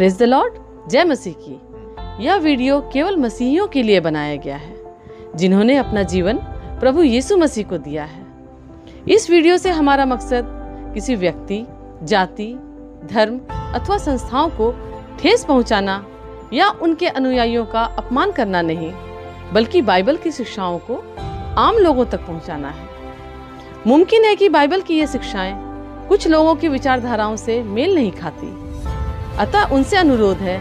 Praise the Lord, जय मसीह की। यह वीडियो केवल मसीहियों के लिए बनाया गया है जिन्होंने अपना जीवन प्रभु यीशु मसीह को दिया है। इस वीडियो से हमारा मकसद किसी व्यक्ति, जाति, धर्म अथवा संस्थाओं को ठेस पहुंचाना या उनके अनुयायियों का अपमान करना नहीं, बल्कि बाइबल की शिक्षाओं को आम लोगों तक पहुंचाना है। मुमकिन है कि बाइबल की ये शिक्षाएं कुछ लोगों की विचारधाराओं से मेल नहीं खाती, अतः उनसे अनुरोध है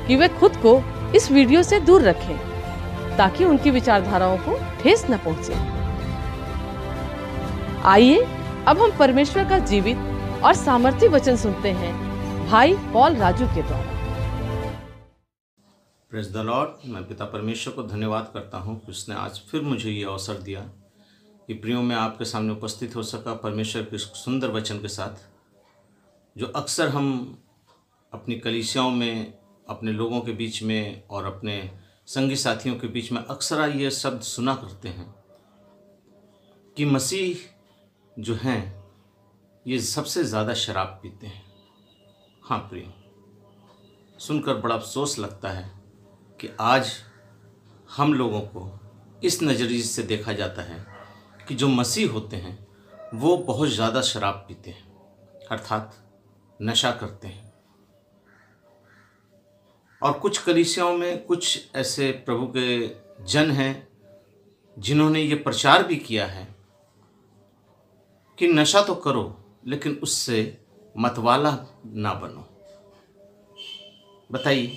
कि वे खुद को इस वीडियो से दूर रखें ताकि उनकी विचारधाराओं को ठेस न पहुंचे। आइए अब हम परमेश्वर का जीवित और सामर्थी वचन सुनते हैं भाई पॉल राजू के द्वारा। Praise the Lord. मैं पिता परमेश्वर को धन्यवाद करता हूँ कि उसने आज फिर मुझे ये अवसर दिया कि प्रियो मैं आपके सामने उपस्थित हो सका परमेश्वर के सुंदर वचन के साथ, जो अक्सर हम अपनी कलीसियाओं में, अपने लोगों के बीच में और अपने संगी साथियों के बीच में अक्सर ये शब्द सुना करते हैं कि मसीह जो हैं ये सबसे ज़्यादा शराब पीते हैं। हाँ प्रियो, सुनकर बड़ा अफसोस लगता है कि आज हम लोगों को इस नज़रिए से देखा जाता है कि जो मसीह होते हैं वो बहुत ज़्यादा शराब पीते हैं, अर्थात नशा करते हैं। और कुछ कलीसियाओं में कुछ ऐसे प्रभु के जन हैं जिन्होंने ये प्रचार भी किया है कि नशा तो करो लेकिन उससे मतवाला ना बनो। बताइए,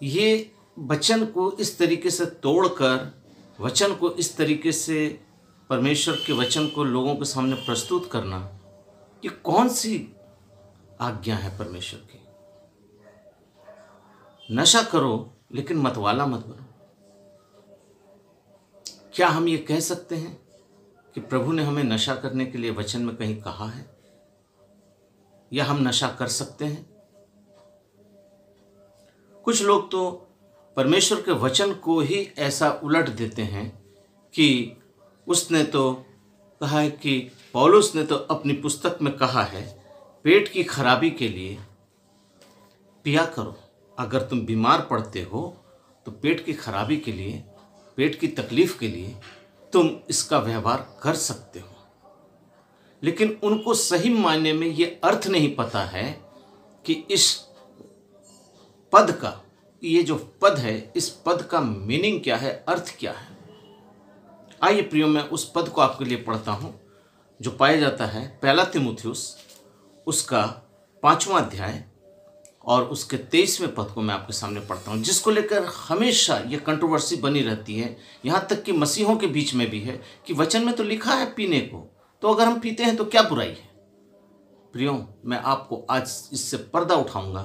ये वचन को इस तरीके से तोड़कर, वचन को इस तरीके से, परमेश्वर के वचन को लोगों के सामने प्रस्तुत करना, ये कौन सी आज्ञा है परमेश्वर की? नशा करो लेकिन मतवाला मत बनो। क्या हम ये कह सकते हैं कि प्रभु ने हमें नशा करने के लिए वचन में कहीं कहा है, या हम नशा कर सकते हैं? कुछ लोग तो परमेश्वर के वचन को ही ऐसा उलट देते हैं कि उसने तो कहा है कि पौलुस ने तो अपनी पुस्तक में कहा है पेट की खराबी के लिए पिया करो। अगर तुम बीमार पड़ते हो तो पेट की खराबी के लिए, पेट की तकलीफ के लिए तुम इसका व्यवहार कर सकते हो। लेकिन उनको सही मायने में ये अर्थ नहीं पता है कि इस पद का, ये जो पद है, इस पद का मीनिंग क्या है, अर्थ क्या है। आइए प्रियो, मैं उस पद को आपके लिए पढ़ता हूं जो पाया जाता है पहला तीमुथियुस उसका 5वां अध्याय और उसके 23वें पद को मैं आपके सामने पढ़ता हूं, जिसको लेकर हमेशा ये कंट्रोवर्सी बनी रहती है, यहाँ तक कि मसीहों के बीच में भी है कि वचन में तो लिखा है पीने को, तो अगर हम पीते हैं तो क्या बुराई है। प्रियो, मैं आपको आज इससे पर्दा उठाऊंगा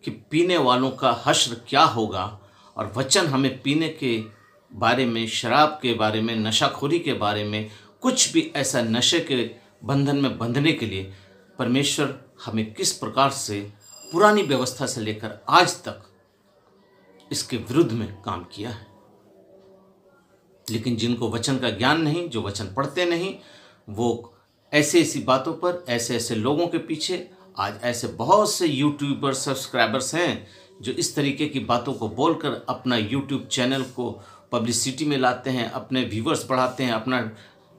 कि पीने वालों का हश्र क्या होगा, और वचन हमें पीने के बारे में, शराब के बारे में, नशाखोरी के बारे में, कुछ भी ऐसा नशे के बंधन में बंधने के लिए परमेश्वर हमें किस प्रकार से पुरानी व्यवस्था से लेकर आज तक इसके विरुद्ध में काम किया है। लेकिन जिनको वचन का ज्ञान नहीं, जो वचन पढ़ते नहीं, वो ऐसे ऐसी बातों पर, ऐसे ऐसे लोगों के पीछे, आज ऐसे बहुत से यूट्यूबर सब्सक्राइबर्स हैं जो इस तरीके की बातों को बोलकर अपना यूट्यूब चैनल को पब्लिसिटी में लाते हैं, अपने व्यूवर्स बढ़ाते हैं, अपना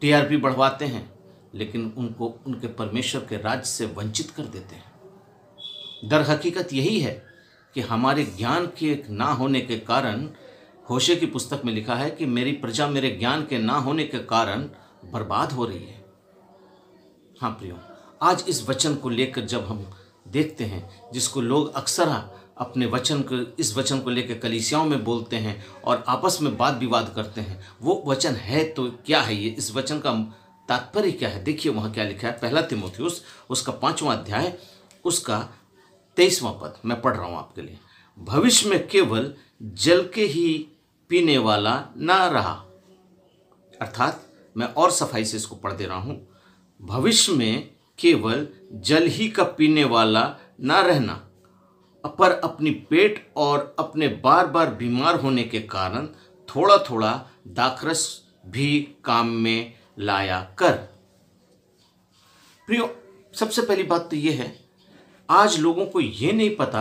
टीआरपी बढ़वाते हैं, लेकिन उनको उनके परमेश्वर के राज्य से वंचित कर देते हैं। दर हकीकत यही है कि हमारे ज्ञान के ना होने के कारण, होशे की पुस्तक में लिखा है कि मेरी प्रजा मेरे ज्ञान के ना होने के कारण बर्बाद हो रही है। हाँ प्रियो, आज इस वचन को लेकर जब हम देखते हैं, जिसको लोग अक्सर अपने वचन को, इस वचन को लेकर कलीसियाओं में बोलते हैं और आपस में वाद विवाद करते हैं, वो वचन है तो क्या है, ये इस वचन का तात्पर्य क्या है। देखिए वहाँ क्या लिखा है, पहला तीमुथियुस उसका 5वां अध्याय उसका 23वां पद मैं पढ़ रहा हूँ आपके लिए। भविष्य में केवल जल के ही पीने वाला ना रहा, अर्थात मैं और सफाई से इसको पढ़ दे रहा हूँ, भविष्य में केवल जल ही का पीने वाला ना रहना, पर अपनी पेट और अपने बार बार बीमार होने के कारण थोड़ा थोड़ा दाखरस भी काम में लाया कर। प्रियो, सबसे पहली बात तो ये है, आज लोगों को ये नहीं पता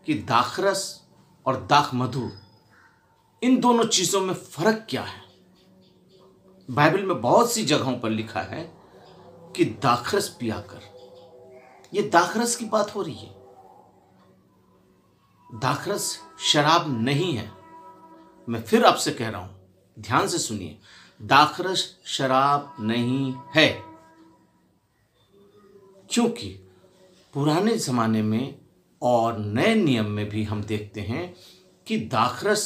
कि दाखरस और दाखमधु, इन दोनों चीज़ों में फर्क क्या है। बाइबल में बहुत सी जगहों पर लिखा है कि दाखरस पिया कर, ये दाखरस की बात हो रही है। दाखरस शराब नहीं है। मैं फिर आपसे कह रहा हूं, ध्यान से सुनिए, दाखरस शराब नहीं है। क्योंकि पुराने जमाने में और नए नियम में भी हम देखते हैं कि दाखरस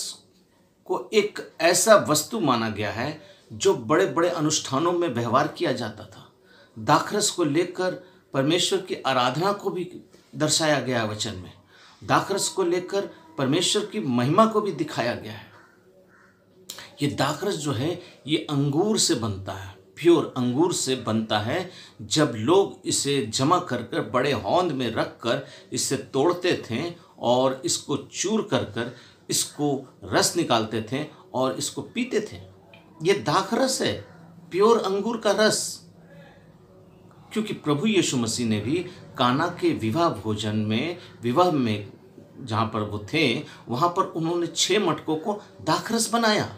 को एक ऐसा वस्तु माना गया है जो बड़े बड़े अनुष्ठानों में व्यवहार किया जाता था। दाखरस को लेकर परमेश्वर की आराधना को भी दर्शाया गया है वचन में। दाखरस को लेकर परमेश्वर की महिमा को भी दिखाया गया है। ये दाखरस जो है ये अंगूर से बनता है, प्योर अंगूर से बनता है। जब लोग इसे जमा कर कर बड़े हौंद में रख कर इसे तोड़ते थे और इसको चूर कर कर इसको रस निकालते थे और इसको पीते थे। ये दाखरस है, प्योर अंगूर का रस। क्योंकि प्रभु यीशु मसीह ने भी काना के विवाह भोजन में, विवाह में जहाँ पर वो थे वहाँ पर उन्होंने 6 मटकों को दाखरस बनाया।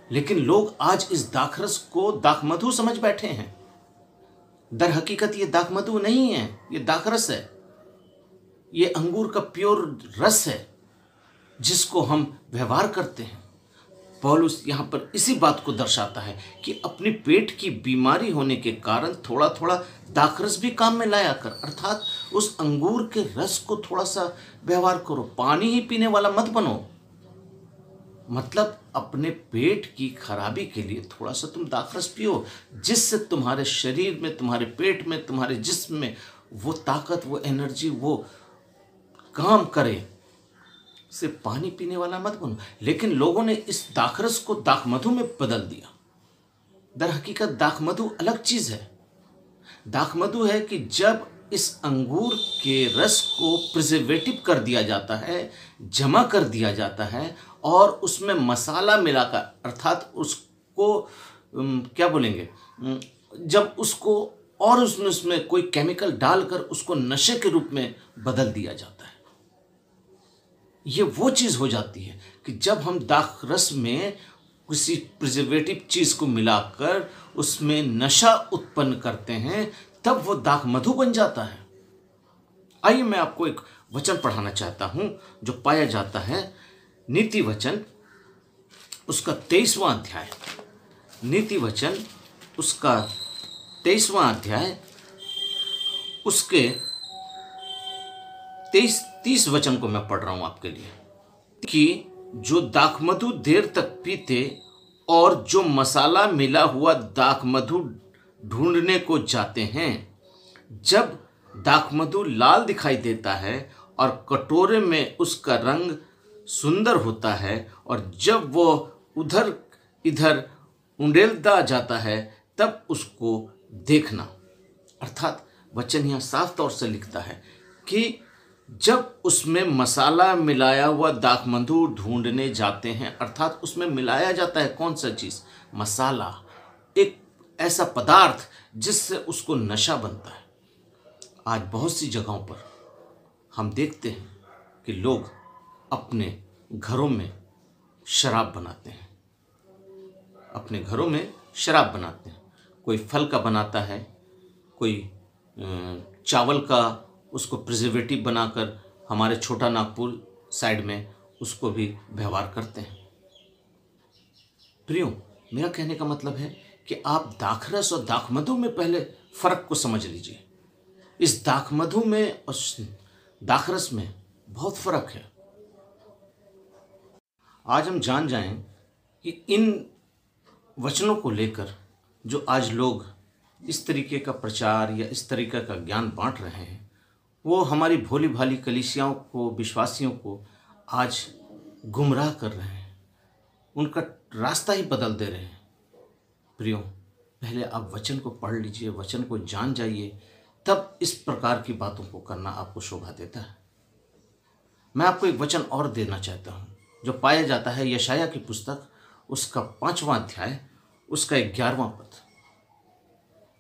लेकिन लोग आज इस दाखरस को दाखमधु समझ बैठे हैं। दर हकीकत ये दाखमधु नहीं है, ये दाखरस है। ये अंगूर का प्योर रस है जिसको हम व्यवहार करते हैं। पौलुस यहाँ पर इसी बात को दर्शाता है कि अपनी पेट की बीमारी होने के कारण थोड़ा थोड़ा दाखरस भी काम में लाया कर, अर्थात उस अंगूर के रस को थोड़ा सा व्यवहार करो। पानी ही पीने वाला मत बनो। मतलब अपने पेट की खराबी के लिए थोड़ा सा तुम दाखरस पियो, जिससे तुम्हारे शरीर में, तुम्हारे पेट में, तुम्हारे जिस्म में वो ताकत, वो एनर्जी, वो काम करे। सिर्फ पानी पीने वाला मत बनो। लेकिन लोगों ने इस दाखरस को दाखमधु में बदल दिया। दर हकीकत दाखमधु अलग चीज है। दाखमधु है कि जब इस अंगूर के रस को प्रिजर्वेटिव कर दिया जाता है, जमा कर दिया जाता है और उसमें मसाला मिलाकर, अर्थात उसको क्या बोलेंगे, जब उसको और उसमें कोई केमिकल डालकर उसको नशे के रूप में बदल दिया जाता है। ये वो चीज़ हो जाती है कि जब हम दाखरस में किसी प्रिजर्वेटिव चीज़ को मिलाकर उसमें नशा उत्पन्न करते हैं, तब वो दाखमधु बन जाता है। आइए मैं आपको एक वचन पढ़ाना चाहता हूं जो पाया जाता है नीति वचन उसका 23वां अध्याय। नीति वचन उसका 23वां अध्याय उसके 30 वचन को मैं पढ़ रहा हूं आपके लिए कि जो दाखमधु देर तक पीते और जो मसाला मिला हुआ दाखमधु ढूंढने को जाते हैं, जब दाखमधु लाल दिखाई देता है और कटोरे में उसका रंग सुंदर होता है और जब वो उधर इधर उंडेलता जाता है, तब उसको देखना। अर्थात वचन यहाँ साफ तौर से लिखता है कि जब उसमें मसाला मिलाया हुआ दाखमधु ढूंढने जाते हैं, अर्थात उसमें मिलाया जाता है कौन सा चीज़, मसाला, एक ऐसा पदार्थ जिससे उसको नशा बनता है। आज बहुत सी जगहों पर हम देखते हैं कि लोग अपने घरों में शराब बनाते हैं, अपने घरों में शराब बनाते हैं। कोई फल का बनाता है, कोई चावल का उसको प्रिजर्वेटिव बनाकर हमारे छोटा नागपुर साइड में उसको भी व्यवहार करते हैं। प्रियो, मेरा कहने का मतलब है कि आप दाखरस और दाखमधु में पहले फर्क को समझ लीजिए। इस दाखमधु में और दाखरस में बहुत फर्क है। आज हम जान जाएं कि इन वचनों को लेकर जो आज लोग इस तरीके का प्रचार या इस तरीके का ज्ञान बांट रहे हैं, वो हमारी भोली भाली कलीसियाओं को, विश्वासियों को आज गुमराह कर रहे हैं, उनका रास्ता ही बदल दे रहे हैं। प्रियो, पहले आप वचन को पढ़ लीजिए, वचन को जान जाइए, तब इस प्रकार की बातों को करना आपको शोभा देता है। मैं आपको एक वचन और देना चाहता हूँ जो पाया जाता है यशाया की पुस्तक उसका 5वां अध्याय उसका 11वां पद।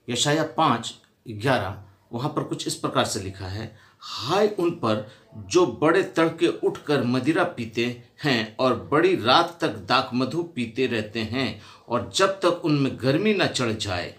यशाया 5:11 वहाँ पर कुछ इस प्रकार से लिखा है, हाय उन पर जो बड़े तड़के उठकर मदिरा पीते हैं और बड़ी रात तक दाखमधु पीते रहते हैं और जब तक उनमें गर्मी न चढ़ जाए।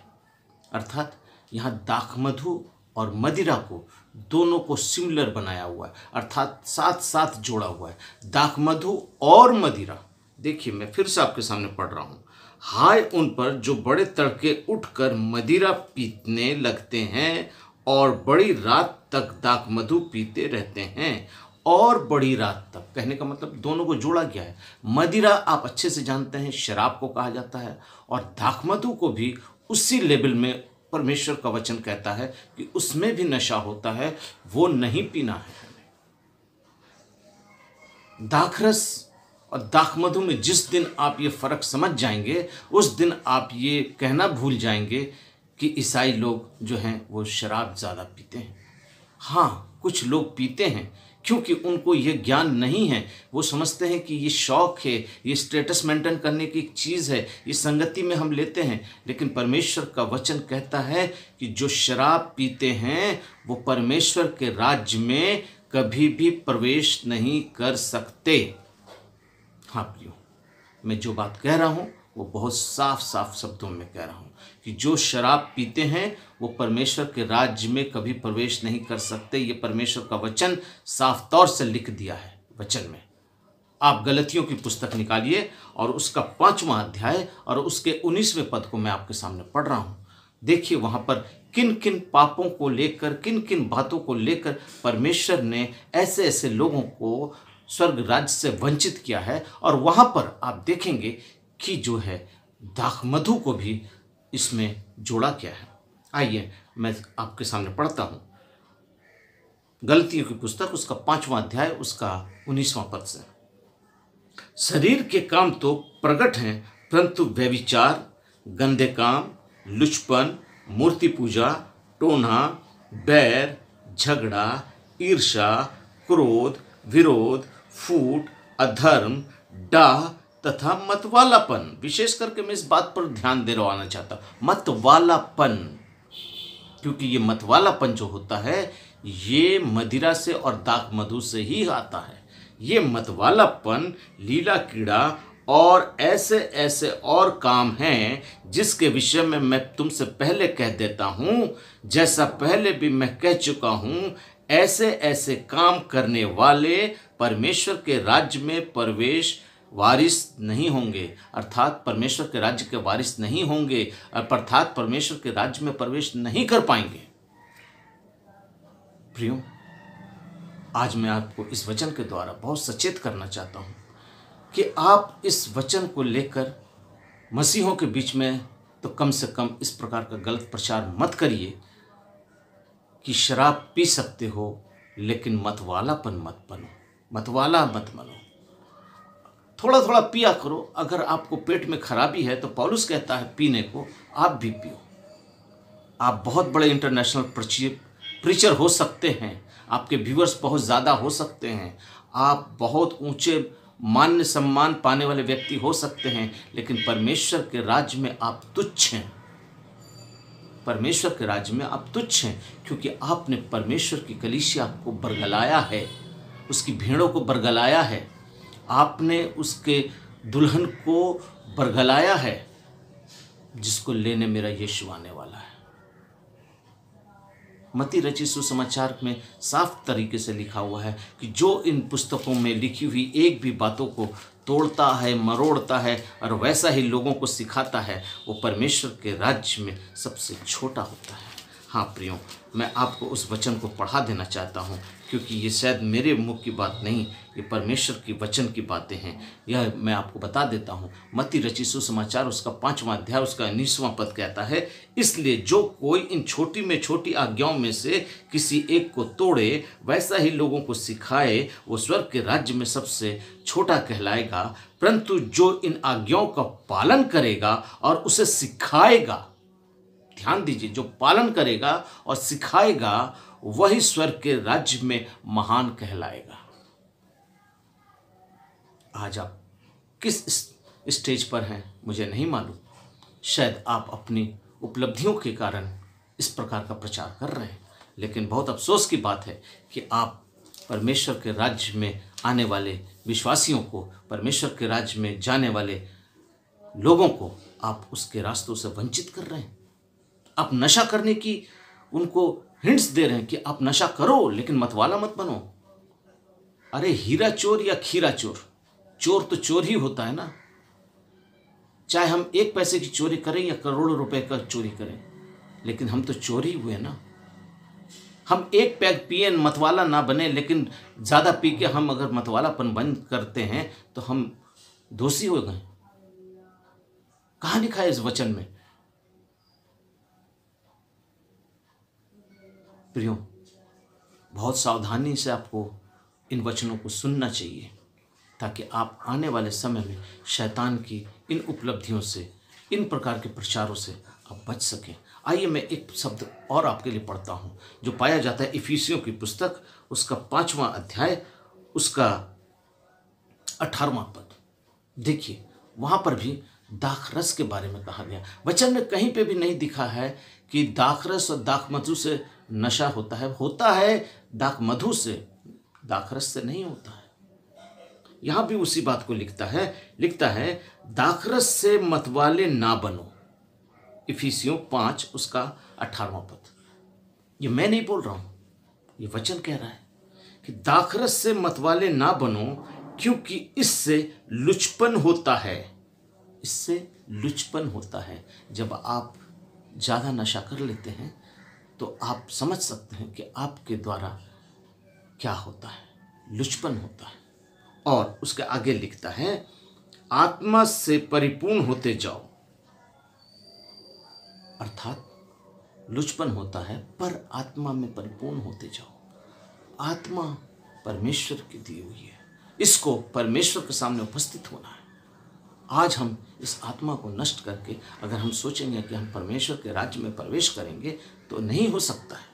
अर्थात यहाँ दाखमधु और मदिरा को दोनों को सिमिलर बनाया हुआ है, अर्थात साथ साथ जोड़ा हुआ है, दाखमधु और मदिरा। देखिए मैं फिर से आपके सामने पढ़ रहा हूँ, हाय उन पर जो बड़े तड़के उठकर मदिरा पीने लगते हैं और बड़ी रात तक दाखमधु पीते रहते हैं। और बड़ी रात तक कहने का मतलब दोनों को जोड़ा गया है। मदिरा आप अच्छे से जानते हैं शराब को कहा जाता है, और दाखमधु को भी उसी लेवल में परमेश्वर का वचन कहता है कि उसमें भी नशा होता है, वो नहीं पीना है। दाखरस और दाखमधु में जिस दिन आप ये फर्क समझ जाएंगे, उस दिन आप ये कहना भूल जाएंगे कि ईसाई लोग जो हैं वो शराब ज़्यादा पीते हैं। हाँ, कुछ लोग पीते हैं क्योंकि उनको ये ज्ञान नहीं है। वो समझते हैं कि ये शौक है, ये स्टेटस मेंटेन करने की एक चीज़ है, ये संगति में हम लेते हैं। लेकिन परमेश्वर का वचन कहता है कि जो शराब पीते हैं वो परमेश्वर के राज्य में कभी भी प्रवेश नहीं कर सकते। हाँ प्रियो, मैं जो बात कह रहा हूँ वो बहुत साफ साफ शब्दों में कह रहा हूँ कि जो शराब पीते हैं वो परमेश्वर के राज्य में कभी प्रवेश नहीं कर सकते। ये परमेश्वर का वचन साफ तौर से लिख दिया है वचन में। आप गलतियों की पुस्तक निकालिए और उसका 5वां अध्याय और उसके 19वें पद को मैं आपके सामने पढ़ रहा हूँ। देखिए वहाँ पर किन किन पापों को लेकर, किन किन बातों को लेकर परमेश्वर ने ऐसे ऐसे लोगों को स्वर्ग राज्य से वंचित किया है। और वहाँ पर आप देखेंगे कि जो है दाखमधु को भी इसमें जोड़ा गया है। आइए मैं आपके सामने पढ़ता हूँ गलतियों की पुस्तक, उसका 5वां अध्याय, उसका 19वां पद से। शरीर के काम तो प्रकट हैं, परंतु व्यभिचार, गंदे काम, लुचपन, मूर्ति पूजा, टोना, बैर, झगड़ा, ईर्ष्या, क्रोध, विरोध, फूट, अधर्म, डाह तथा मतवालापन। विशेष करके मैं इस बात पर ध्यान दिलवाना चाहता हूं, मतवालापन, क्योंकि ये मतवालापन जो होता है ये मदिरा से और दाखमधु से ही आता है। ये मतवालापन, लीला कीड़ा और ऐसे ऐसे और काम हैं जिसके विषय में मैं तुमसे पहले कह देता हूं, जैसा पहले भी मैं कह चुका हूं, ऐसे ऐसे काम करने वाले परमेश्वर के राज्य में प्रवेश वारिस नहीं होंगे। अर्थात परमेश्वर के राज्य के वारिस नहीं होंगे, अर्थात परमेश्वर के राज्य में प्रवेश नहीं कर पाएंगे। प्रियो, आज मैं आपको इस वचन के द्वारा बहुत सचेत करना चाहता हूं कि आप इस वचन को लेकर मसीहों के बीच में तो कम से कम इस प्रकार का गलत प्रचार मत करिए कि शराब पी सकते हो लेकिन मतवालापन मत बनो, मतवाला मत बनो। थोड़ा थोड़ा पिया करो। अगर आपको पेट में खराबी है तो पौलुस कहता है पीने को, आप भी पियो। आप बहुत बड़े इंटरनेशनल प्रीचर हो सकते हैं, आपके व्यूअर्स बहुत ज़्यादा हो सकते हैं, आप बहुत ऊंचे मान्य सम्मान पाने वाले व्यक्ति हो सकते हैं, लेकिन परमेश्वर के राज्य में आप तुच्छ हैं। परमेश्वर के राज्य में आप तुच्छ हैं क्योंकि आपने परमेश्वर की कलीसिया को बरगलाया है, उसकी भेड़ों को बरगलाया है, आपने उसके दुल्हन को बरगलाया है जिसको लेने मेरा यीशु आने वाला है। मत्ती रचित सुसमाचार में साफ तरीके से लिखा हुआ है कि जो इन पुस्तकों में लिखी हुई एक भी बातों को तोड़ता है, मरोड़ता है और वैसा ही लोगों को सिखाता है, वो परमेश्वर के राज्य में सबसे छोटा होता है। हाँ प्रियो, मैं आपको उस वचन को पढ़ा देना चाहता हूँ क्योंकि ये शायद मेरे मुख की बात नहीं, ये परमेश्वर की वचन की बातें हैं। यह मैं आपको बता देता हूँ। मत्ती रचित सुसमाचार उसका 5वां अध्याय उसका 19वां पद कहता है, इसलिए जो कोई इन छोटी में छोटी आज्ञाओं में से किसी एक को तोड़े वैसा ही लोगों को सिखाए, वो स्वर्ग के राज्य में सबसे छोटा कहलाएगा। परंतु जो इन आज्ञाओं का पालन करेगा और उसे सिखाएगा, ध्यान दीजिए, जो पालन करेगा और सिखाएगा वही स्वर्ग के राज्य में महान कहलाएगा। आज आप किस स्टेज पर हैं मुझे नहीं मालूम। शायद आप अपनी उपलब्धियों के कारण इस प्रकार का प्रचार कर रहे हैं, लेकिन बहुत अफसोस की बात है कि आप परमेश्वर के राज्य में आने वाले विश्वासियों को, परमेश्वर के राज्य में जाने वाले लोगों को आप उसके रास्तों से वंचित कर रहे हैं। आप नशा करने की उनको हिंट्स दे रहे हैं कि आप नशा करो लेकिन मतवाला मत बनो। अरे हीरा चोर या खीरा चोर, चोर तो चोर ही होता है ना। चाहे हम 1 पैसे की चोरी करें या करोड़ों रुपए का चोरी करें, लेकिन हम तो चोर ही हुए ना। हम 1 पैग पिए मतवाला ना बने, लेकिन ज़्यादा पी के हम अगर मतवालापन बंद करते हैं तो हम दोषी हो गए। कहाँ लिखा है इस वचन में? प्रियो, बहुत सावधानी से आपको इन वचनों को सुनना चाहिए, ताकि आप आने वाले समय में शैतान की इन उपलब्धियों से, इन प्रकार के प्रचारों से आप बच सकें। आइए मैं एक शब्द और आपके लिए पढ़ता हूँ, जो पाया जाता है इफिसियों की पुस्तक, उसका 5वां अध्याय, उसका 18वां पद। देखिए, वहाँ पर भी दाखरस के बारे में कहा गया। वचन में कहीं पे भी नहीं दिखा है कि दाखरस और दाखमधु से नशा होता है। होता है दाखमधु से, दाखरस से नहीं होता है। यहाँ भी उसी बात को लिखता है दाखरस से मतवाले ना बनो। इफिसियों 5 उसका 18वां पद। ये मैं नहीं बोल रहा हूँ, ये वचन कह रहा है कि दाखरस से मतवाले ना बनो, क्योंकि इससे लुचपन होता है। इससे लुचपन होता है। जब आप ज़्यादा नशा कर लेते हैं तो आप समझ सकते हैं कि आपके द्वारा क्या होता है, लुचपन होता है। और उसके आगे लिखता है आत्मा से परिपूर्ण होते जाओ। अर्थात लुचपन होता है, पर आत्मा में परिपूर्ण होते जाओ। आत्मा परमेश्वर की दी हुई है, इसको परमेश्वर के सामने उपस्थित होना है। आज हम इस आत्मा को नष्ट करके अगर हम सोचेंगे कि हम परमेश्वर के राज्य में प्रवेश करेंगे तो नहीं हो सकता है।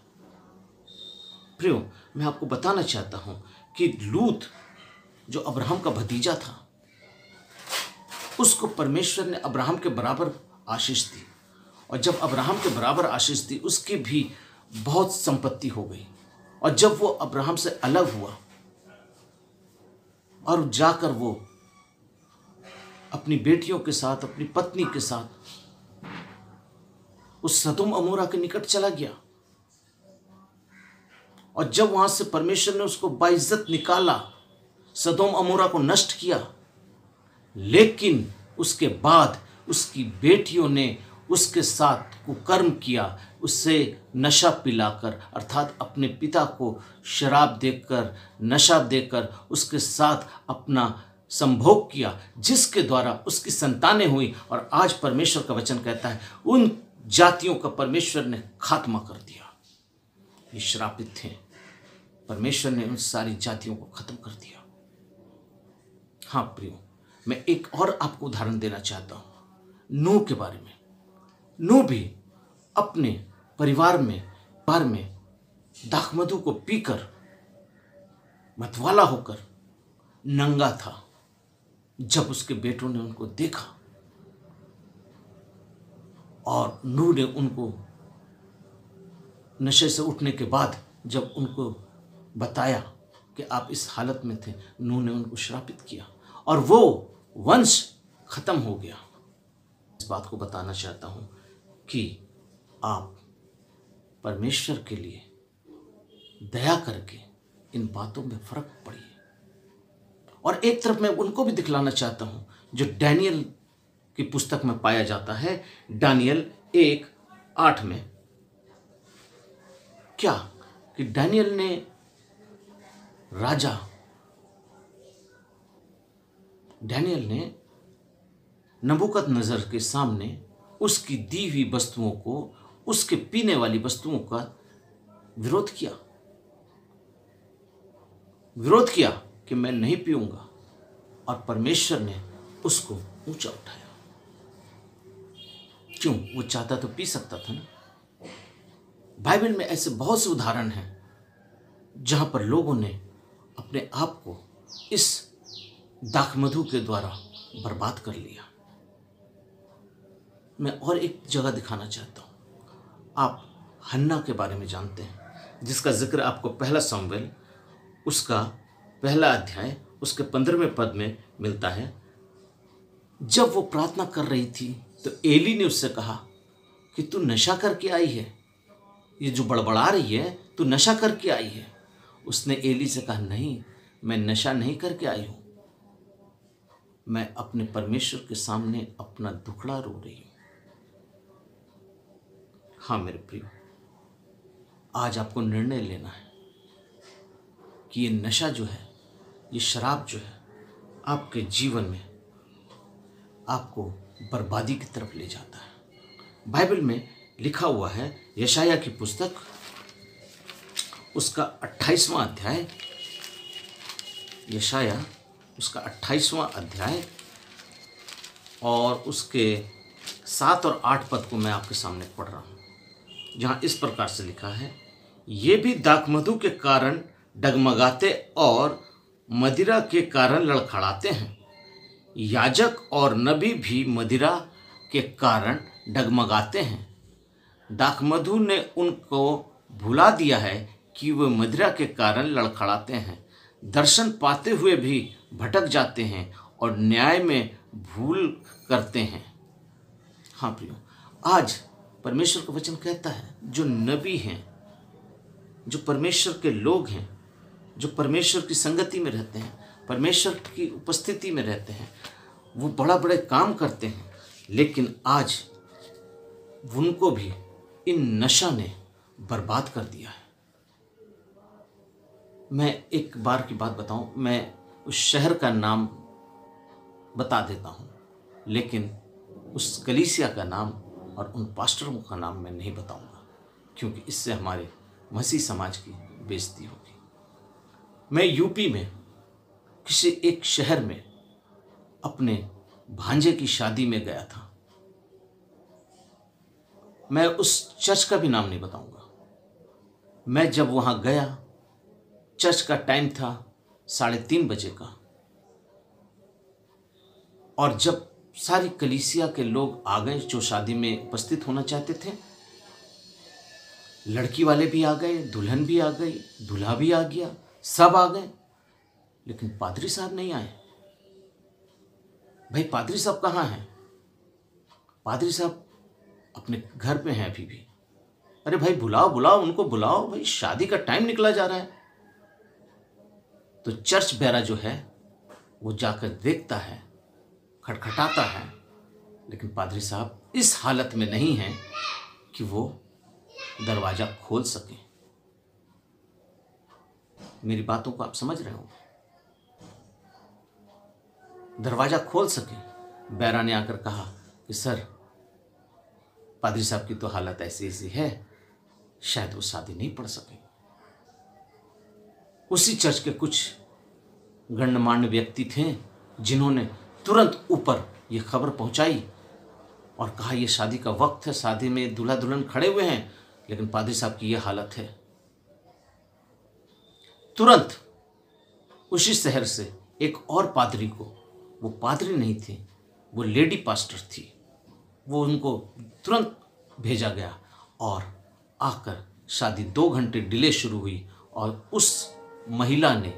प्रियो, मैं आपको बताना चाहता हूं कि लूत जो अब्राहम का भतीजा था, उसको परमेश्वर ने अब्राहम के बराबर आशीष दी। और जब अब्राहम के बराबर आशीष दी, उसकी भी बहुत संपत्ति हो गई। और जब वो अब्राहम से अलग हुआ और जाकर वो अपनी बेटियों के साथ, अपनी पत्नी के साथ उस सदोम अमोरा के निकट चला गया, और जब वहां से परमेश्वर ने उसको बाइज्जत निकाला, सदोम अमोरा को नष्ट किया, लेकिन उसके बाद उसकी बेटियों ने उसके साथ कुकर्म किया, उससे नशा पिलाकर, अर्थात अपने पिता को शराब देकर, नशा देकर उसके साथ अपना संभोग किया, जिसके द्वारा उसकी संतानें हुई। और आज परमेश्वर का वचन कहता है उन जातियों का परमेश्वर ने खात्मा कर दिया। ये श्रापित थे, परमेश्वर ने उन सारी जातियों को खत्म कर दिया। हाँ प्रियो, मैं एक और आपको उदाहरण देना चाहता हूं नूह के बारे में। नूह भी अपने परिवार में दाखमधु को पीकर मतवाला होकर नंगा था। जब उसके बेटों ने उनको देखा और नूह ने उनको नशे से उठने के बाद जब उनको बताया कि आप इस हालत में थे, नूह ने उनको श्रापित किया और वो वंश खत्म हो गया। इस बात को बताना चाहता हूं कि आप परमेश्वर के लिए दया करके इन बातों में फर्क पड़िए। और एक तरफ मैं उनको भी दिखलाना चाहता हूं जो दानियेल की पुस्तक में पाया जाता है। दानियेल 1:8 में क्या कि दानियेल ने नबूकदनेस्सर के सामने उसकी दी हुई वस्तुओं को, उसके पीने वाली वस्तुओं का विरोध किया कि मैं नहीं पीऊंगा, और परमेश्वर ने उसको ऊंचा उठाया। क्यों? वो चाहता तो पी सकता था ना। बाइबल में ऐसे बहुत से उदाहरण हैं जहां पर लोगों ने अपने आप को इस दाखमधु के द्वारा बर्बाद कर लिया। मैं और एक जगह दिखाना चाहता हूं। आप हन्ना के बारे में जानते हैं। जिसका जिक्र आपको पहला शमूएल उसका पहला अध्याय उसके 15वें पद में मिलता है। जब वो प्रार्थना कर रही थी तो एली ने उससे कहा कि तू नशा करके आई है, ये जो बड़बड़ा रही है तू नशा करके आई है। उसने एली से कहा, नहीं, मैं नशा नहीं करके आई हूं, मैं अपने परमेश्वर के सामने अपना दुखड़ा रो रही हूं। हाँ मेरे प्रियो, आज आपको निर्णय लेना है कि ये नशा जो है, ये शराब जो है, आपके जीवन में आपको बर्बादी की तरफ ले जाता है। बाइबल में लिखा हुआ है, यशाया की पुस्तक उसका 28वां अध्याय, यशाया उसका 28वां अध्याय और उसके 7 और 8 पद को मैं आपके सामने पढ़ रहा हूं, जहां इस प्रकार से लिखा है, ये भी दाखमधु के कारण डगमगाते और मदिरा के कारण लड़खड़ाते हैं। याजक और नबी भी मदिरा के कारण डगमगाते हैं। दाखमधु ने उनको भुला दिया है कि वे मदिरा के कारण लड़खड़ाते हैं। दर्शन पाते हुए भी भटक जाते हैं और न्याय में भूल करते हैं। हाँ प्रियो, आज परमेश्वर का वचन कहता है, जो नबी हैं, जो परमेश्वर के लोग हैं, जो परमेश्वर की संगति में रहते हैं, परमेश्वर की उपस्थिति में रहते हैं, वो बड़ा बड़े काम करते हैं, लेकिन आज उनको भी इन नशा ने बर्बाद कर दिया है। मैं एक बार की बात बताऊं, मैं उस शहर का नाम बता देता हूं, लेकिन उस कलीसिया का नाम और उन पास्टरों का नाम मैं नहीं बताऊंगा, क्योंकि इससे हमारे मसीह समाज की बेइज्जती होगी। मैं यूपी में किसी एक शहर में अपने भांजे की शादी में गया था। मैं उस चर्च का भी नाम नहीं बताऊंगा। मैं जब वहां गया, चर्च का टाइम था 3:30 बजे का, और जब सारी कलीसिया के लोग आ गए जो शादी में उपस्थित होना चाहते थे, लड़की वाले भी आ गए, दुल्हन भी आ गई, दूल्हा भी आ गया, सब आ गए, लेकिन पादरी साहब नहीं आए। भाई पादरी साहब कहाँ हैं? पादरी साहब अपने घर पे हैं अभी भी। अरे भाई बुलाओ बुलाओ, उनको बुलाओ, भाई शादी का टाइम निकला जा रहा है। तो चर्च बेरा जो है वो जाकर देखता है, खटखटाता है, लेकिन पादरी साहब इस हालत में नहीं हैं कि वो दरवाजा खोल सके। मेरी बातों को आप समझ रहे हो? दरवाजा खोल सके। बैरा ने आकर कहा कि सर, पादरी साहब की तो हालत ऐसी ऐसी है, शायद वो शादी नहीं पढ़ सके। उसी चर्च के कुछ गणमान्य व्यक्ति थे जिन्होंने तुरंत ऊपर ये खबर पहुंचाई और कहा ये शादी का वक्त है, शादी में दूल्हा दुल्हन खड़े हुए हैं, लेकिन पादरी साहब की ये हालत है। तुरंत उसी शहर से एक और पादरी को, वो पादरी नहीं थे, वो लेडी पास्टर थी, वो उनको तुरंत भेजा गया और आकर शादी 2 घंटे डिले शुरू हुई और उस महिला ने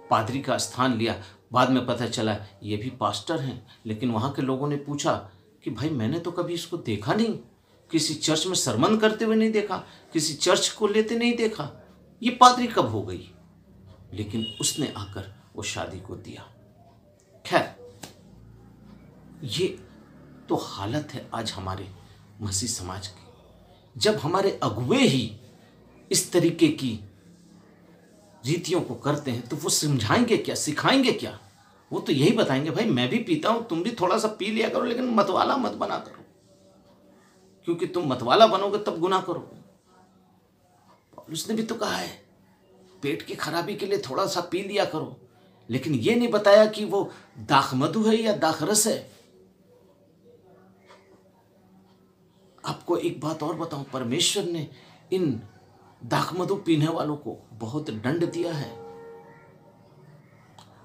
पादरी का स्थान लिया। बाद में पता चला ये भी पास्टर हैं, लेकिन वहाँ के लोगों ने पूछा कि भाई मैंने तो कभी इसको देखा नहीं, किसी चर्च में सरमन करते हुए नहीं देखा, किसी चर्च को लेते नहीं देखा, ये पादरी कब हो गई? लेकिन उसने आकर वो शादी को दिया। खैर, ये तो हालत है आज हमारे मसीह समाज की। जब हमारे अगुवे ही इस तरीके की रीतियों को करते हैं तो वो समझाएंगे क्या, सिखाएंगे क्या? वो तो यही बताएंगे, भाई मैं भी पीता हूं, तुम भी थोड़ा सा पी लिया करो, लेकिन मतवाला मत बना करो, क्योंकि तुम मतवाला बनोगे तब गुनाह करोगे। उसने भी तो कहा है पेट की खराबी के लिए थोड़ा सा पी लिया करो, लेकिन ये नहीं बताया कि वो दाखमधु है या दाखरस है। आपको एक बात और बताऊं, परमेश्वर ने इन दाखमधु पीने वालों को बहुत दंड दिया है।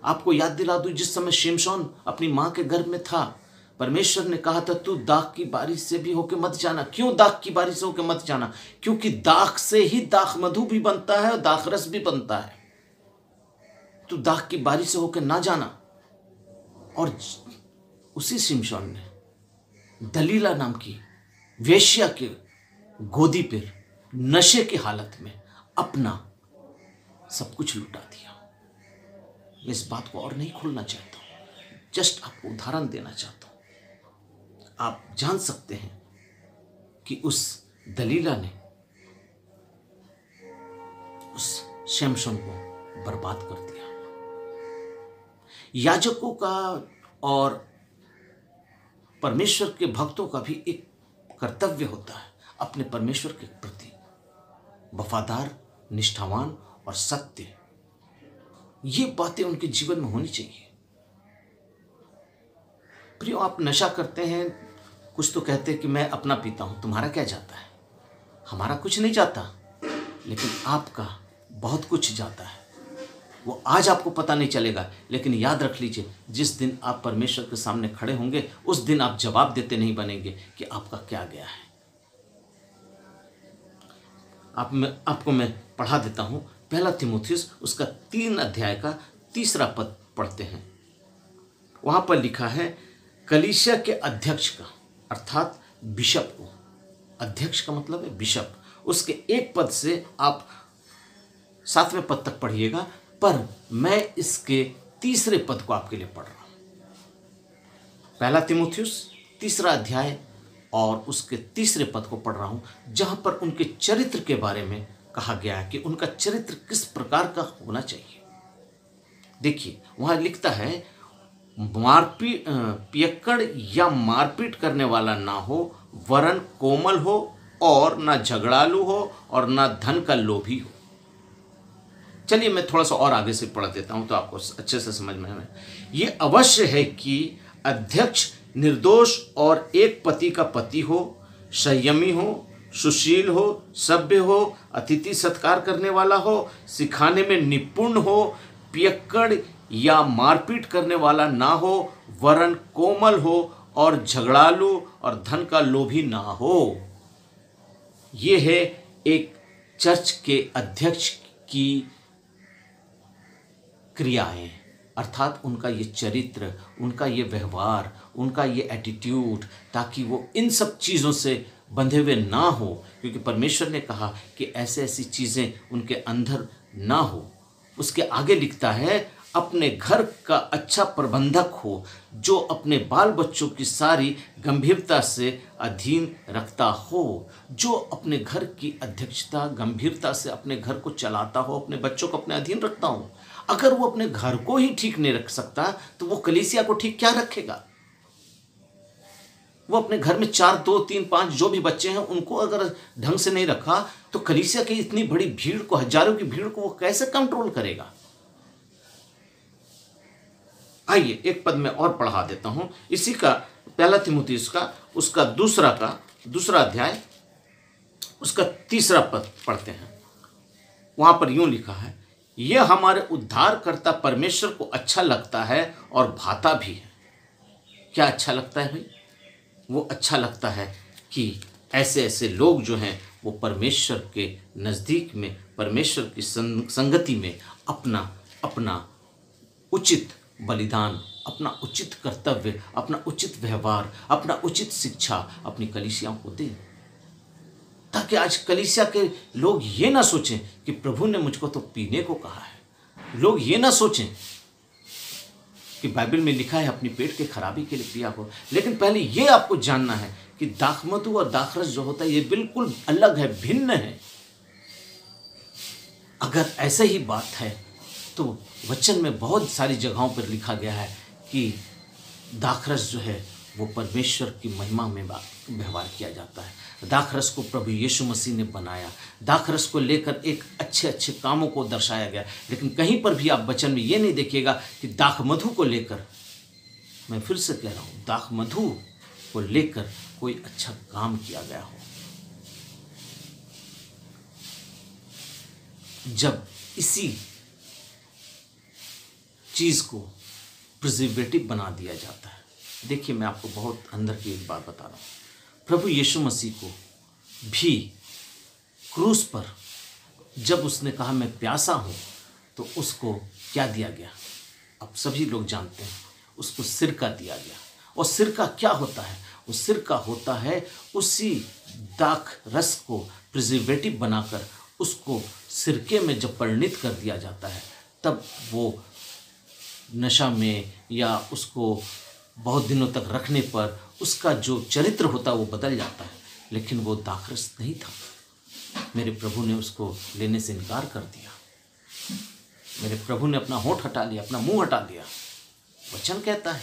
आपको याद दिला दूं, जिस समय शिमशोन अपनी मां के गर्भ में था, परमेश्वर ने कहा था तू दाख की बारिश से भी होके मत जाना। क्यों दाख की बारिश से होके मत जाना? क्योंकि दाख से ही दाख मधु भी बनता है और दाख रस भी बनता है। तू दाख की बारिश से होके ना जाना। और उसी शिमशोन ने दलीला नाम की वेश्या के गोदी पर नशे की हालत में अपना सब कुछ लुटा दिया। मैं इस बात को और नहीं खोलना चाहता हूं, जस्ट आपको उदाहरण देना चाहता हूं। आप जान सकते हैं कि उस दलीला ने उस शिमशोन को बर्बाद कर दिया। याजकों का और परमेश्वर के भक्तों का भी एक कर्तव्य होता है अपने परमेश्वर के प्रति वफादार, निष्ठावान और सत्य। ये बातें उनके जीवन में होनी चाहिए। प्रियो, आप नशा करते हैं, कुछ तो कहते हैं कि मैं अपना पीता हूं, तुम्हारा क्या जाता है? हमारा कुछ नहीं जाता, लेकिन आपका बहुत कुछ जाता है। वो आज आपको पता नहीं चलेगा, लेकिन याद रख लीजिए, जिस दिन आप परमेश्वर के सामने खड़े होंगे उस दिन आप जवाब देते नहीं बनेंगे कि आपका क्या गया है। आपको मैं पढ़ा देता हूं, पहला तीमुथियुस उसका 3 अध्याय का 3 पद पढ़ते हैं। वहां पर लिखा है, कलीसिया के अध्यक्ष का, अर्थात बिशप को, अध्यक्ष का मतलब है बिशप, उसके 1 पद से आप 7वें पद तक पढ़िएगा, पर मैं इसके 3 पद को आपके लिए पढ़ रहा हूं। पहला तीमुथियुस 3 अध्याय और उसके 3 पद को पढ़ रहा हूं, जहां पर उनके चरित्र के बारे में कहा गया है कि उनका चरित्र किस प्रकार का होना चाहिए। देखिए, वहां लिखता है, पियक्कड़ या मारपीट करने वाला ना हो, वरन कोमल हो और ना झगड़ालू हो और ना धन का लोभी हो। चलिए मैं थोड़ा सा और आगे से पढ़ देता हूं तो आपको अच्छे से समझ में आए। ये अवश्य है कि अध्यक्ष निर्दोष और एक पति का पति हो, संयमी हो, सुशील हो, सभ्य हो, अतिथि सत्कार करने वाला हो, सिखाने में निपुण हो, पियक्कड़ या मारपीट करने वाला ना हो, वरन कोमल हो और झगड़ालू और धन का लोभी ना हो। ये है एक चर्च के अध्यक्ष की क्रियाएं, अर्थात उनका ये चरित्र, उनका ये व्यवहार, उनका ये एटीट्यूड, ताकि वो इन सब चीज़ों से बंधे हुए ना हो, क्योंकि परमेश्वर ने कहा कि ऐसे ऐसी चीज़ें उनके अंदर ना हो। उसके आगे लिखता है, अपने घर का अच्छा प्रबंधक हो, जो अपने बाल बच्चों की सारी गंभीरता से अधीन रखता हो, जो अपने घर की अध्यक्षता गंभीरता से अपने घर को चलाता हो, अपने बच्चों को अपने अधीन रखता हो। अगर वो अपने घर को ही ठीक नहीं रख सकता तो वो कलीसिया को ठीक क्या रखेगा? वो अपने घर में 4, 2, 3, 5 जो भी बच्चे हैं उनको अगर ढंग से नहीं रखा तो कलीसिया की इतनी बड़ी भीड़ को, हजारों की भीड़ को वो कैसे कंट्रोल करेगा? आइए 1 पद में और पढ़ा देता हूं, इसी का पहला तीमुथियुस का उसका 2 अध्याय उसका 3 पद पढ़ते हैं। वहां पर यूं लिखा है, यह हमारे उद्धारकर्ता परमेश्वर को अच्छा लगता है और भाता भी है। क्या अच्छा लगता है भाई? वो अच्छा लगता है कि ऐसे ऐसे लोग जो हैं वो परमेश्वर के नज़दीक में, परमेश्वर की संगति में अपना उचित बलिदान, अपना उचित कर्तव्य, अपना उचित व्यवहार, अपना उचित शिक्षा अपनी कलीसियाओं को दें, ताकि आज कलीसिया के लोग ये ना सोचें कि प्रभु ने मुझको तो पीने को कहा है। लोग ये ना सोचें कि बाइबल में लिखा है अपनी पेट के खराबी के लिए पिया हो। लेकिन पहले ये आपको जानना है कि दाखमधु और दाखरस जो होता है ये बिल्कुल अलग है, भिन्न है। अगर ऐसा ही बात है तो वचन में बहुत सारी जगहों पर लिखा गया है कि दाखरस जो है वो परमेश्वर की महिमा में व्यवहार किया जाता है। दाखरस को प्रभु यीशु मसीह ने बनाया, दाखरस को लेकर एक अच्छे अच्छे कामों को दर्शाया गया। लेकिन कहीं पर भी आप वचन में ये नहीं देखिएगा कि दाखमधु को लेकर, मैं फिर से कह रहा हूँ, दाखमधु को लेकर कोई अच्छा काम किया गया हो। जब इसी चीज को प्रिजर्वेटिव बना दिया जाता है, देखिए, मैं आपको बहुत अंदर की एक बात बता रहा हूँ। प्रभु यीशु मसीह को भी क्रूस पर जब उसने कहा मैं प्यासा हूँ, तो उसको क्या दिया गया? अब सभी लोग जानते हैं, उसको सिरका दिया गया। और सिरका क्या होता है? वो सिरका होता है उसी दाख रस को प्रिजर्वेटिव बनाकर उसको सिरके में जब परिणित कर दिया जाता है, तब वो नशा में या उसको बहुत दिनों तक रखने पर उसका जो चरित्र होता है वो बदल जाता है। लेकिन वो दाखरस नहीं था। मेरे प्रभु ने उसको लेने से इनकार कर दिया। मेरे प्रभु ने अपना होंठ हटा लिया, अपना मुंह हटा लिया। वचन कहता है।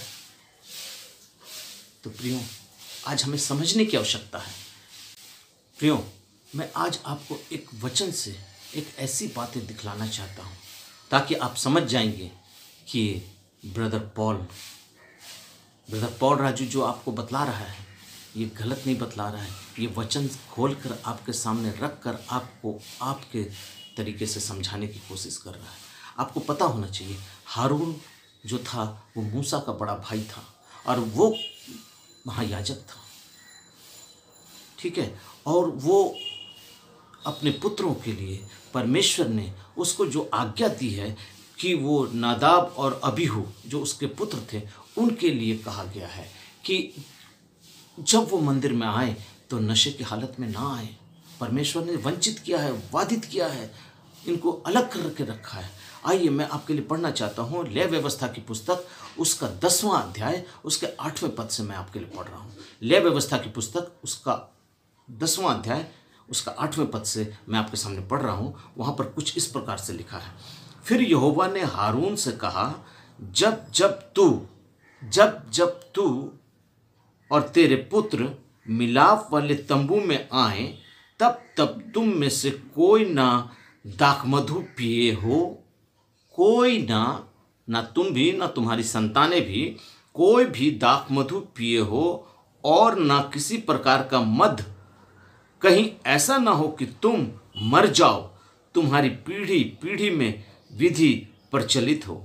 तो प्रियो, आज हमें समझने की आवश्यकता है। प्रियो, मैं आज आपको एक वचन से एक ऐसी बातें दिखलाना चाहता हूँ ताकि आप समझ जाएंगे कि ब्रदर पॉल राजू जो आपको बतला रहा है ये गलत नहीं बतला रहा है। ये वचन खोलकर आपके सामने रख कर आपको आपके तरीके से समझाने की कोशिश कर रहा है। आपको पता होना चाहिए, हारून जो था वो मूसा का बड़ा भाई था और वो महायाजक था, ठीक है। और वो अपने पुत्रों के लिए परमेश्वर ने उसको जो आज्ञा दी है कि वो नादाब और अबीहू जो उसके पुत्र थे उनके लिए कहा गया है कि जब वो मंदिर में आए तो नशे की हालत में ना आए। परमेश्वर ने वंचित किया है, वादित किया है, इनको अलग करके रखा है। आइए मैं आपके लिए पढ़ना चाहता हूँ लेव व्यवस्था की पुस्तक, उसका 10वां अध्याय, उसके 8वें पद से मैं आपके लिए पढ़ रहा हूँ। लेव व्यवस्था की पुस्तक, उसका 10वां अध्याय, उसका 8वें पद से मैं आपके सामने पढ़ रहा हूँ। वहाँ पर कुछ इस प्रकार से लिखा है। फिर यहोवा ने हारून से कहा, जब जब तू और तेरे पुत्र मिलाप वाले तंबू में आए, तब तब तुम में से कोई ना दाखमधु पिए हो, कोई ना तुम भी ना तुम्हारी संतानें भी कोई भी दाखमधु पिए हो, और ना किसी प्रकार का मद, कहीं ऐसा ना हो कि तुम मर जाओ, तुम्हारी पीढ़ी पीढ़ी में विधि प्रचलित हो।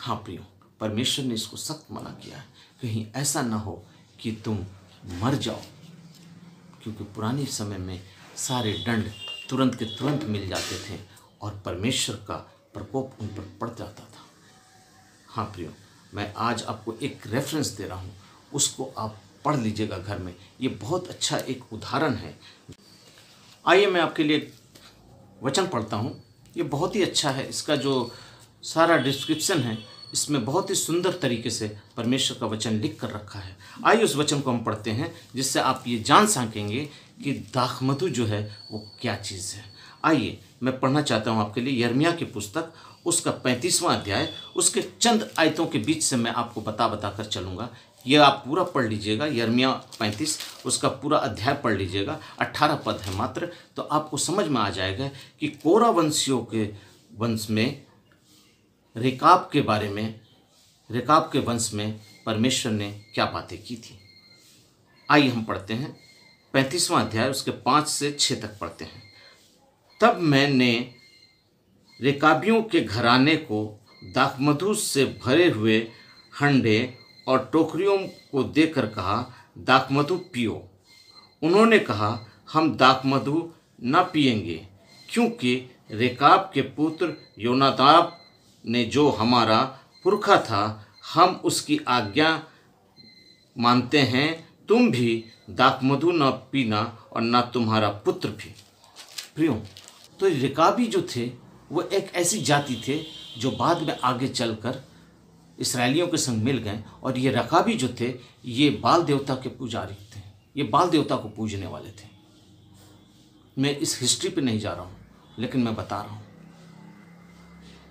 हाँ प्रियो, परमेश्वर ने इसको सख्त मना किया है, कहीं ऐसा ना हो कि तुम मर जाओ, क्योंकि पुराने समय में सारे दंड तुरंत के तुरंत मिल जाते थे और परमेश्वर का प्रकोप उन पर पड़ जाता था। हाँ प्रियो, मैं आज आपको एक रेफरेंस दे रहा हूँ, उसको आप पढ़ लीजिएगा घर में। ये बहुत अच्छा एक उदाहरण है। आइए मैं आपके लिए वचन पढ़ता हूँ। ये बहुत ही अच्छा है, इसका जो सारा डिस्क्रिप्शन है इसमें बहुत ही सुंदर तरीके से परमेश्वर का वचन लिख कर रखा है। आइए उस वचन को हम पढ़ते हैं, जिससे आप ये जान सकेंगे कि दाखमधु जो है वो क्या चीज़ है। आइए मैं पढ़ना चाहता हूँ आपके लिए यिर्मयाह की पुस्तक, उसका 35वां अध्याय, उसके चंद आयतों के बीच से मैं आपको बता कर चलूँगा। ये आप पूरा पढ़ लीजिएगा। यिर्मयाह 35 उसका पूरा अध्याय पढ़ लीजिएगा। 18 पद है मात्र, तो आपको समझ में आ जाएगा कि कोरा वंशियों के वंश में रेकाब के बारे में, रेकाब के वंश में परमेश्वर ने क्या बातें की थी। आइए हम पढ़ते हैं 35वां अध्याय, उसके 5 से 6 तक पढ़ते हैं। तब मैंने रेकाबियों के घराने को दाखमधु से भरे हुए हंडे और टोकरियों को देकर कहा, दाखमधु पियो। उन्होंने कहा, हम दाखमधु न पिएंगे, क्योंकि रेकाब के पुत्र योनादाब ने जो हमारा पुरखा था, हम उसकी आज्ञा मानते हैं। तुम भी दाखमधु न पीना और न तुम्हारा पुत्र भी। प्रियो, तो रेकाबी जो थे वो एक ऐसी जाति थे जो बाद में आगे चलकर इसराइलियों के संग मिल गए। और ये रेकाबी जो थे ये बाल देवता के पुजारी थे, ये बाल देवता को पूजने वाले थे। मैं इस हिस्ट्री पे नहीं जा रहा हूँ, लेकिन मैं बता रहा हूँ।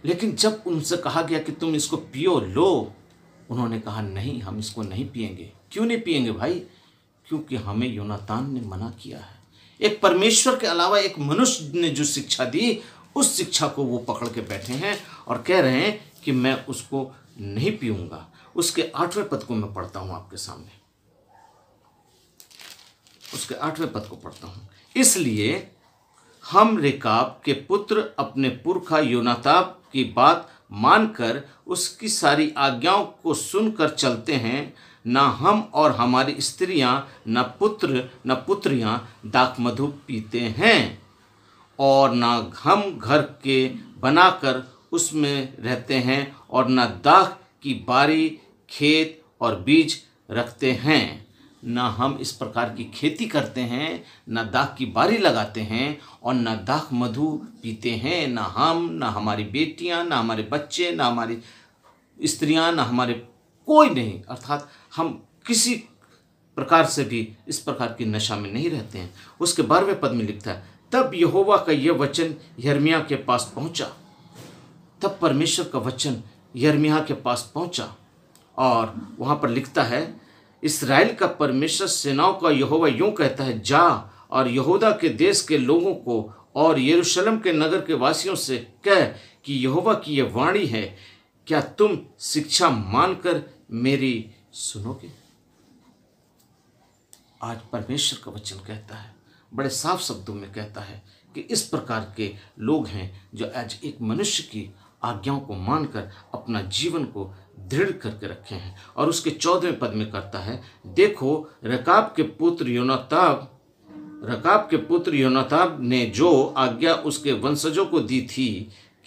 लेकिन जब उनसे कहा गया कि तुम इसको पियो लो, उन्होंने कहा नहीं, हम इसको नहीं पिएंगे। क्यों नहीं पिएंगे भाई? क्योंकि हमें योनातान ने मना किया है। एक परमेश्वर के अलावा एक मनुष्य ने जो शिक्षा दी, उस शिक्षा को वो पकड़ के बैठे हैं और कह रहे हैं कि मैं उसको नहीं पीऊंगा। उसके 8वें पद को मैं पढ़ता हूं आपके सामने, उसके 8वें पद को पढ़ता हूं। इसलिए हम रेकाब के पुत्र अपने पुरखा योनाताब की बात मानकर उसकी सारी आज्ञाओं को सुनकर चलते हैं, ना हम और हमारी स्त्रियां, न पुत्र न पुत्रियां दाखमधु पीते हैं, और ना हम घर के बनाकर उसमें रहते हैं, और न दाख की बारी, खेत और बीज रखते हैं। न हम इस प्रकार की खेती करते हैं, न दाख की बारी लगाते हैं, और न दाख मधु पीते हैं। न हम, न हमारी बेटियां, न हमारे बच्चे, न हमारी स्त्रियां, न हमारे कोई नहीं, अर्थात हम किसी प्रकार से भी इस प्रकार की नशा में नहीं रहते हैं। उसके 12वें पद में लिखता है, तब यहोवा का यह वचन यिर्मयाह के पास पहुंचा। तब परमेश्वर का वचन यिर्मयाह के पास पहुंचा, और वहां पर लिखता है, इस्राएल का परमेश्वर सेनाओं का यहोवा यूं कहता है, जा और यहूदा के देश के लोगों को और यरूशलेम के नगर के वासियों से कह कि यहोवा की यह वाणी है, क्या तुम शिक्षा मानकर मेरी सुनोगे? आज परमेश्वर का वचन कहता है, बड़े साफ शब्दों में कहता है कि इस प्रकार के लोग हैं जो आज एक मनुष्य की आज्ञाओं को मानकर अपना जीवन को दृढ़ करके रखे हैं। और उसके 14वें पद में करता है, देखो रकाब के पुत्र योनाताब ने जो आज्ञा उसके वंशजों को दी थी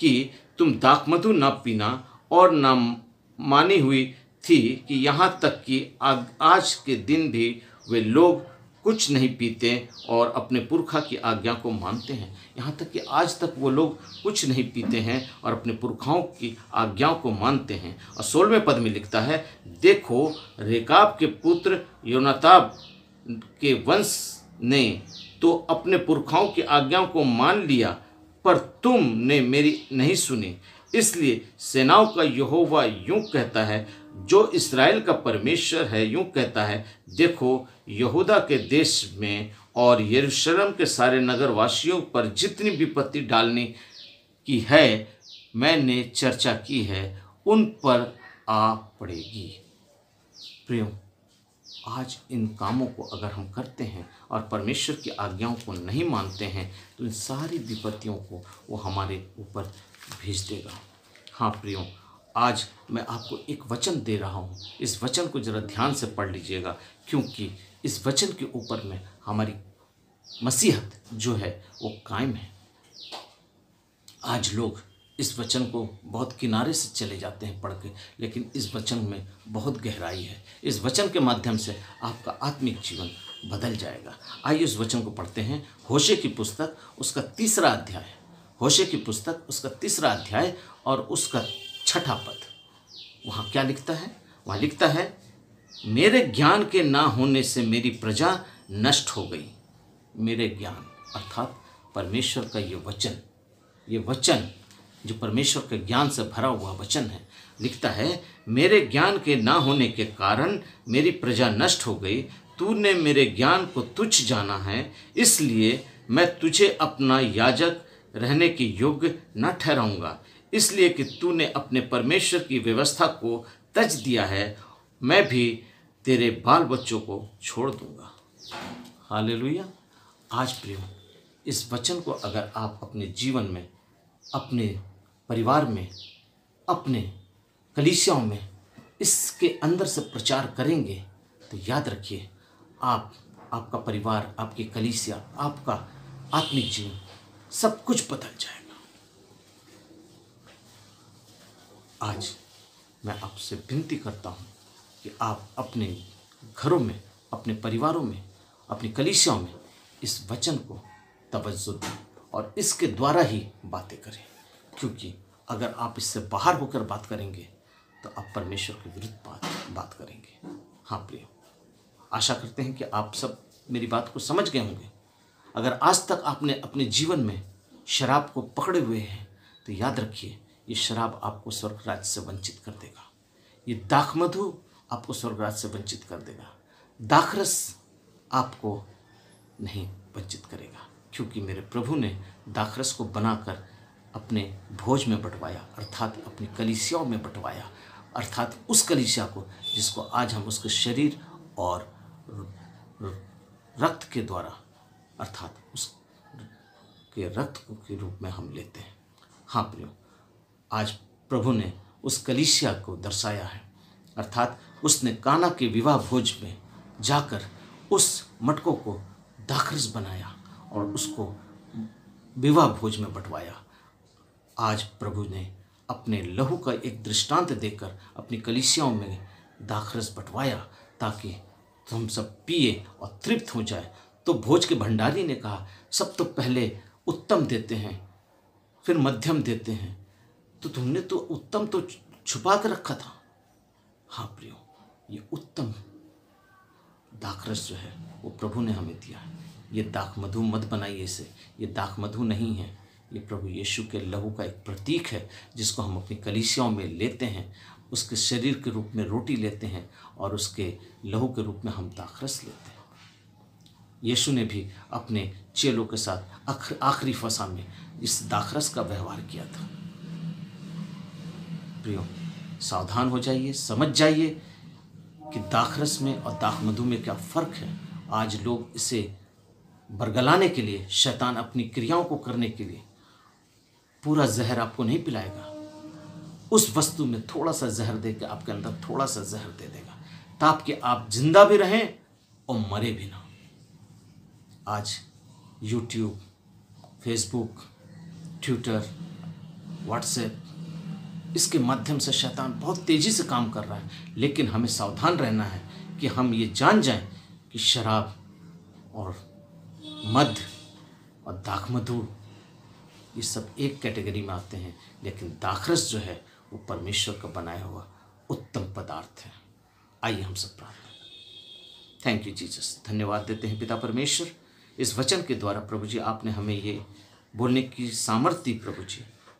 कि तुम दाखमधु न पीना, और न मानी हुई थी कि यहाँ तक कि आज के दिन भी वे लोग कुछ नहीं पीते और अपने पुरखा की आज्ञा को मानते हैं। यहाँ तक कि आज तक वो लोग कुछ नहीं पीते हैं और अपने पुरखाओं की आज्ञाओं को मानते हैं। और 16वें पद में लिखता है, देखो रेकाब के पुत्र योनाताब के वंश ने तो अपने पुरखाओं की आज्ञाओं को मान लिया, पर तुमने मेरी नहीं सुनी। इसलिए सेनाओं का यहोवा यूं कहता है, जो इस्राएल का परमेश्वर है यूं कहता है, देखो यहूदा के देश में और यरूशलेम के सारे नगरवासियों पर जितनी विपत्ति डालने की है मैंने चर्चा की है, उन पर आ पड़ेगी। प्रियो, आज इन कामों को अगर हम करते हैं और परमेश्वर की आज्ञाओं को नहीं मानते हैं तो इन सारी विपत्तियों को वो हमारे ऊपर भेज देगा। हाँ प्रियो, आज मैं आपको एक वचन दे रहा हूँ, इस वचन को ज़रा ध्यान से पढ़ लीजिएगा, क्योंकि इस वचन के ऊपर में हमारी मसीहत जो है वो कायम है। आज लोग इस वचन को बहुत किनारे से चले जाते हैं पढ़ के, लेकिन इस वचन में बहुत गहराई है। इस वचन के माध्यम से आपका आत्मिक जीवन बदल जाएगा। आइए उस वचन को पढ़ते हैं। होशे की पुस्तक उसका 3रा अध्याय, होशे की पुस्तक उसका 3रा अध्याय और उसका 6ठा पद। वहाँ क्या लिखता है? वहाँ लिखता है, मेरे ज्ञान के ना होने से मेरी प्रजा नष्ट हो गई। मेरे ज्ञान अर्थात परमेश्वर का ये वचन जो परमेश्वर के ज्ञान से भरा हुआ वचन है, लिखता है, मेरे ज्ञान के ना होने के कारण मेरी प्रजा नष्ट हो गई। तूने मेरे ज्ञान को तुच्छ जाना है, इसलिए मैं तुझे अपना याजक रहने के योग्य न ठहराऊंगा। इसलिए कि तूने अपने परमेश्वर की व्यवस्था को तज दिया है, मैं भी तेरे बाल बच्चों को छोड़ दूंगा। हालेलुया। आज प्रियो, इस वचन को अगर आप अपने जीवन में, अपने परिवार में, अपने कलीसियाओं में इसके अंदर से प्रचार करेंगे तो याद रखिए, आपका परिवार, आपकी कलीसिया, आपका आत्मिक जीवन सब कुछ बदल जाएगा। आज मैं आपसे विनती करता हूँ कि आप अपने घरों में, अपने परिवारों में, अपनी कलीसियाओं में इस वचन को तवज्जो दें और इसके द्वारा ही बातें करें, क्योंकि अगर आप इससे बाहर होकर बात करेंगे तो आप परमेश्वर के विरुद्ध बात करेंगे। हाँ प्रियो, आशा करते हैं कि आप सब मेरी बात को समझ गए होंगे। अगर आज तक आपने अपने जीवन में शराब को पकड़े हुए हैं तो याद रखिए, ये शराब आपको स्वर्ग राज्य से वंचित कर देगा। ये दाखमधु आपको स्वर्ग राज्य से वंचित कर देगा। दाखरस आपको नहीं वंचित करेगा, क्योंकि मेरे प्रभु ने दाखरस को बनाकर अपने भोज में बंटवाया, अर्थात अपनी कलीसियाओं में बंटवाया, अर्थात उस कलीसिया को जिसको आज हम उसके शरीर और रक्त के द्वारा, अर्थात उसके रक्त के रूप में हम लेते हैं। हाँ प्रियो, आज प्रभु ने उस कलीसिया को दर्शाया है। अर्थात उसने काना के विवाह भोज में जाकर उस मटकों को दाखरस बनाया और उसको विवाह भोज में बंटवाया। आज प्रभु ने अपने लहू का एक दृष्टांत देकर अपनी कलीसियाओं में दाखरस बंटवाया ताकि हम सब पिए और तृप्त हो जाए। तो भोज के भंडारी ने कहा, सब तो पहले उत्तम देते हैं, फिर मध्यम देते हैं, तो तुमने तो उत्तम तो छुपा कर रखा था। हाँ प्रियो, ये उत्तम दाखरस जो है वो प्रभु ने हमें दिया है। ये दाख मधु मत बनाइए इसे, ये दाख मधु नहीं है, ये प्रभु यीशु के लहू का एक प्रतीक है जिसको हम अपनी कलीसियाओं में लेते हैं, उसके शरीर के रूप में रोटी लेते हैं और उसके लहू के रूप में हम दाखरस लेते हैं। यीशु ने भी अपने चेलों के साथ आखिरी फसा में इस दाखरस का व्यवहार किया था। प्रियो, सावधान हो जाइए, समझ जाइए कि दाखरस में और दाख मधु में क्या फ़र्क है। आज लोग इसे बरगलाने के लिए, शैतान अपनी क्रियाओं को करने के लिए पूरा जहर आपको नहीं पिलाएगा, उस वस्तु में थोड़ा सा जहर देकर आपके अंदर थोड़ा सा जहर दे देगा ताकि आप जिंदा भी रहें और मरे भी ना। आज यूट्यूब, फेसबुक, ट्विटर, व्हाट्सएप, इसके माध्यम से शैतान बहुत तेज़ी से काम कर रहा है, लेकिन हमें सावधान रहना है कि हम ये जान जाएं कि शराब और मद और दाख मधु ये सब एक कैटेगरी में आते हैं, लेकिन दाखरस जो है वो परमेश्वर का बनाया हुआ उत्तम पदार्थ है। आइए हम सब प्रार्थना करें। थैंक यू जीसस, धन्यवाद देते हैं पिता परमेश्वर, इस वचन के द्वारा प्रभु जी आपने हमें ये बोलने की सामर्थ्य दी।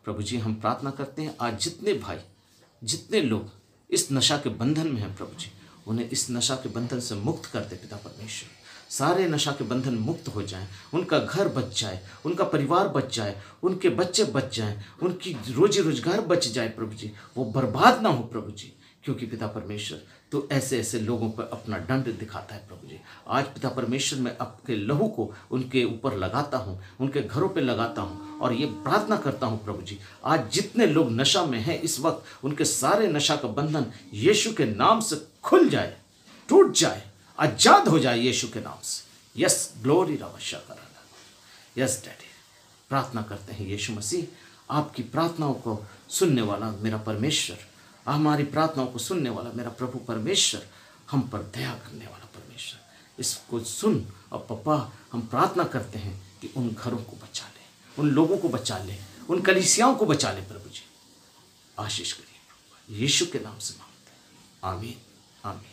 प्रभु जी हम प्रार्थना करते हैं आज जितने भाई, जितने लोग इस नशा के बंधन में हैं प्रभु जी, उन्हें इस नशा के बंधन से मुक्त कर दे पिता परमेश्वर। सारे नशा के बंधन मुक्त हो जाएं, उनका घर बच जाए, उनका परिवार बच जाए, उनके बच्चे बच जाएं, उनकी रोजी रोजगार बच जाए प्रभु जी, वो बर्बाद ना हो प्रभु जी, क्योंकि पिता परमेश्वर तो ऐसे ऐसे लोगों पर अपना दंड दिखाता है प्रभु जी। आज पिता परमेश्वर मैं आपके लहू को उनके ऊपर लगाता हूँ, उनके घरों पे लगाता हूँ और ये प्रार्थना करता हूँ प्रभु जी, आज जितने लोग नशा में हैं इस वक्त, उनके सारे नशा का बंधन यीशु के नाम से खुल जाए, टूट जाए, आजाद हो जाए यीशु के नाम से। यस, ग्लोरी रवशा कराना। यस डैडी, प्रार्थना करते हैं यीशु मसीह, आपकी प्रार्थनाओं को सुनने वाला मेरा परमेश्वर, हमारी प्रार्थनाओं को सुनने वाला मेरा प्रभु परमेश्वर, हम पर दया करने वाला परमेश्वर, इसको सुन। और पप्पा हम प्रार्थना करते हैं कि उन घरों को बचा ले, उन लोगों को बचा ले, उन कलीसियाओं को बचा ले प्रभु जी, आशीष करिए प्रभु, यीशु के नाम से मांगते हैं, आमीन आमीन।